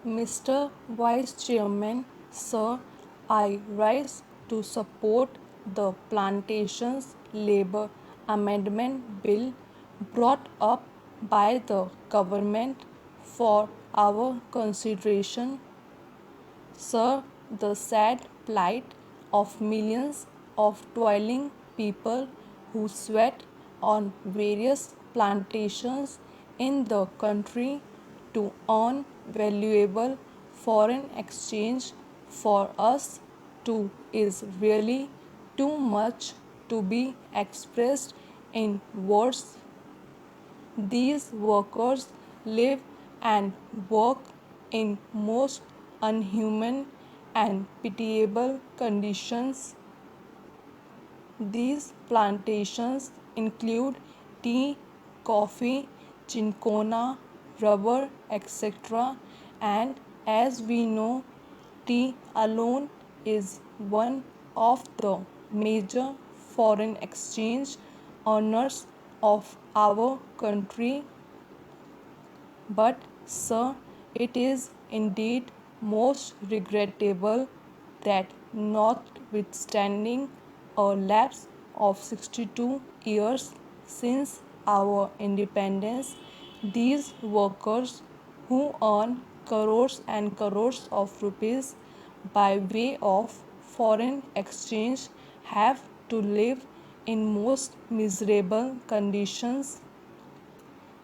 Mr. Vice Chairman, Sir, I rise to support the Plantations Labour Amendment Bill brought up by the government for our consideration. Sir, the sad plight of millions of toiling people who sweat on various plantations in the country to earn valuable foreign exchange for us too is really too much to be expressed in words. These workers live and work in most unhuman and pitiable conditions. These plantations include tea, coffee, cinchona, rubber, etc. And as we know, tea alone is one of the major foreign exchange earners of our country. But, sir, it is indeed most regrettable that notwithstanding a lapse of 62 years since our independence, these workers who earn crores and crores of rupees by way of foreign exchange have to live in most miserable conditions.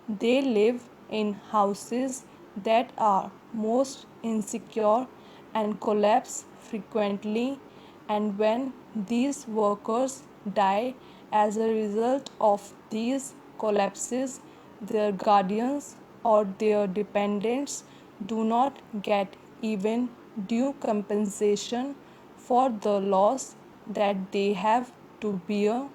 They live in houses that are most insecure and collapse frequently, and when these workers die as a result of these collapses, their guardians or their dependents do not get even due compensation for the loss that they have to bear.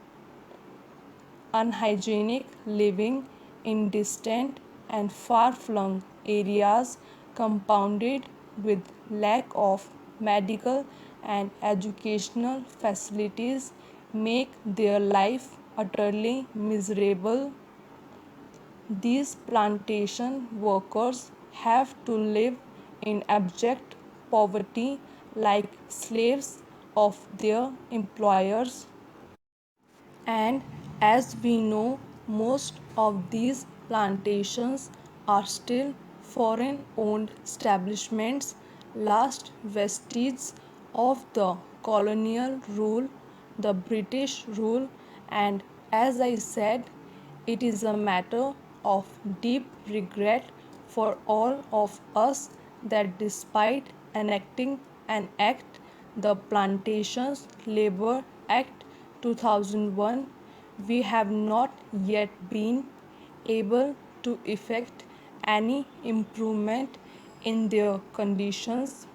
Unhygienic living in distant and far-flung areas compounded with lack of medical and educational facilities make their life utterly miserable. These plantation workers have to live in abject poverty like slaves of their employers. And as we know, most of these plantations are still foreign owned establishments, last vestiges of the colonial rule, the British rule, and as I said, it is a matter of deep regret for all of us that despite enacting an act, the Plantations Labour Act 2001, we have not yet been able to effect any improvement in their conditions.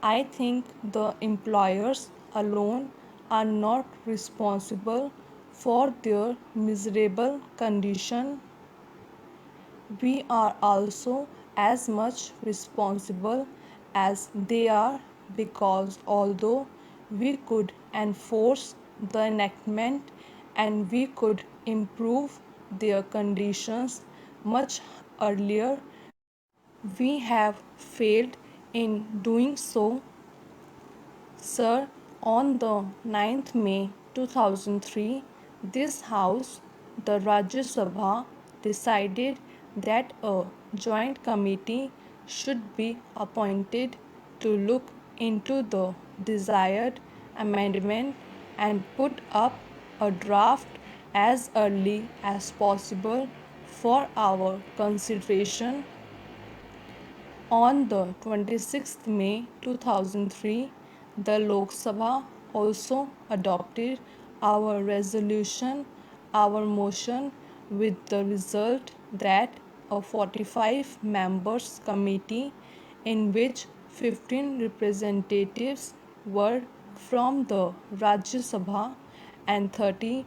I think the employers alone are not responsible for their miserable condition. We are also as much responsible as they are, because although we could enforce the enactment and we could improve their conditions much earlier, we have failed in doing so. Sir, on the 9th May 2003, this House, the Rajya Sabha, decided that a joint committee should be appointed to look into the desired amendment and put up a draft as early as possible for our consideration. On the 26th May 2003, the Lok Sabha also adopted our resolution, our motion, with the result that a 45 members committee, in which 15 representatives were from the Rajya Sabha and 30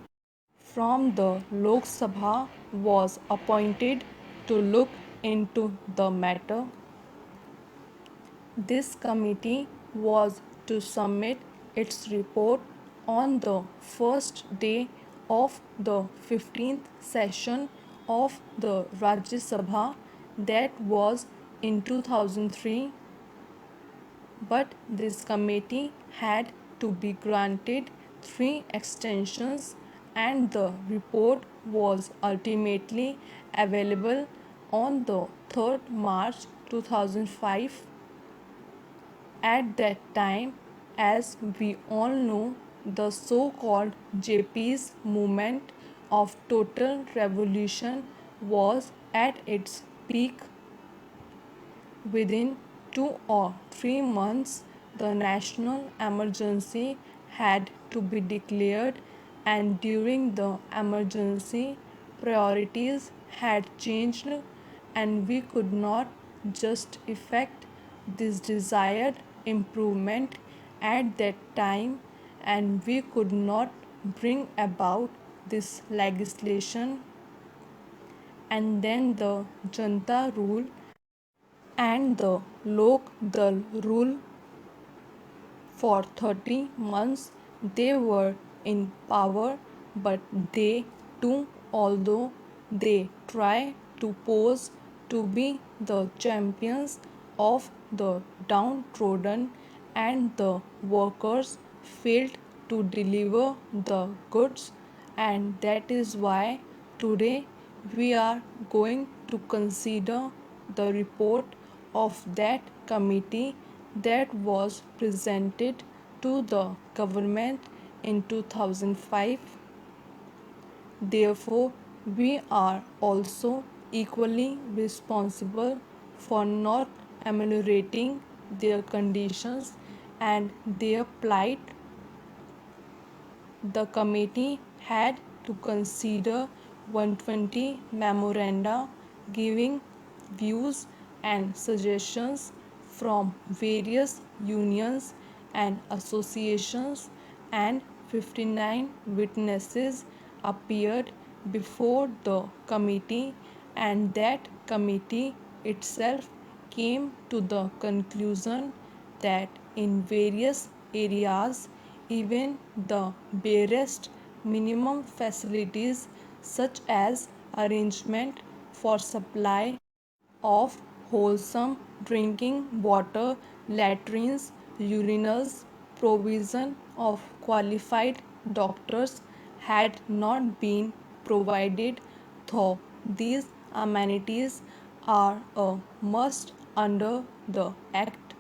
from the Lok Sabha, was appointed to look into the matter. This committee was to submit its report on the first day of the 15th session of the Rajya Sabha, that was in 2003, but this committee had to be granted 3 extensions, and the report was ultimately available on the 3rd March 2005. At that time, as we all know, the so-called JP's movement of total revolution was at its peak. Within 2 or 3 months, the national emergency had to be declared, and during the emergency, priorities had changed, and we could not just effect this desired improvement at that time, and we could not bring about this legislation. And then the Janta rule and the Lok Dal rule. For 30 months they were in power, but they too, although they try to pose to be the champions of the downtrodden and the workers, failed to deliver the goods, and that is why today we are going to consider the report of that committee that was presented to the government in 2005. Therefore, we are also equally responsible for not ameliorating their conditions and their plight. The committee had to consider 120 memoranda giving views and suggestions from various unions and associations, and 59 witnesses appeared before the committee, and that committee itself came to the conclusion that in various areas, even the barest minimum facilities, such as arrangement for supply of wholesome drinking water, latrines, urinals, provision of qualified doctors, had not been provided, though these amenities are a must under the Act.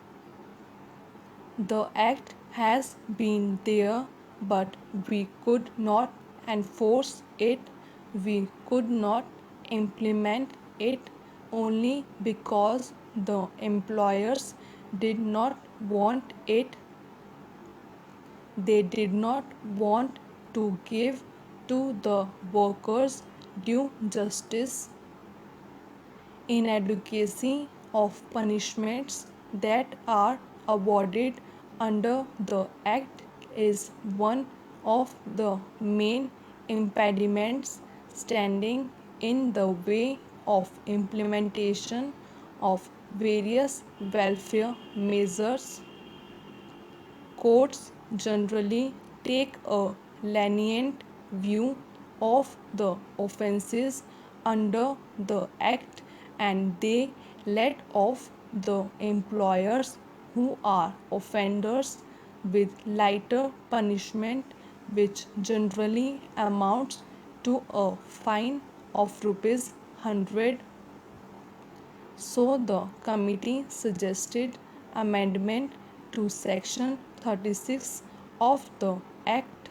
The Act has been there, but we could not enforce it, we could not implement it, only because the employers did not want it. They did not want to give to the workers due justice. Inadequacy of punishments that are awarded under the Act is one of the main impediments standing in the way of implementation of various welfare measures. Courts generally take a lenient view of the offences under the Act, and they let off the employers who are offenders with lighter punishment, which generally amounts to a fine of ₹100. So the committee suggested amendment to section 36 of the Act.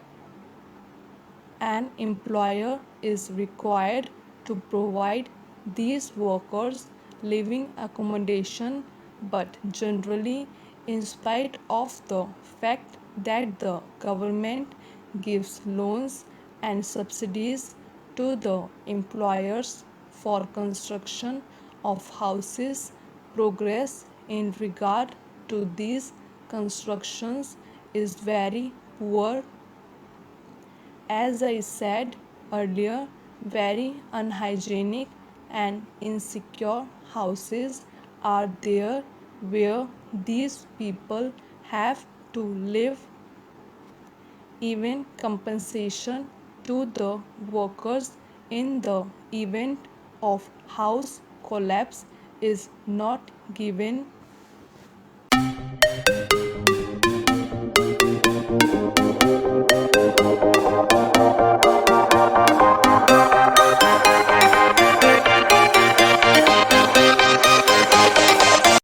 An employer is required to provide these workers living accommodation, but generally, in spite of the fact that the government gives loans and subsidies to the employers for construction of houses, progress in regard to these constructions is very poor. As I said earlier, very unhygienic and insecure houses are there where these people have to live. Even compensation to the workers in the event of house collapse is not given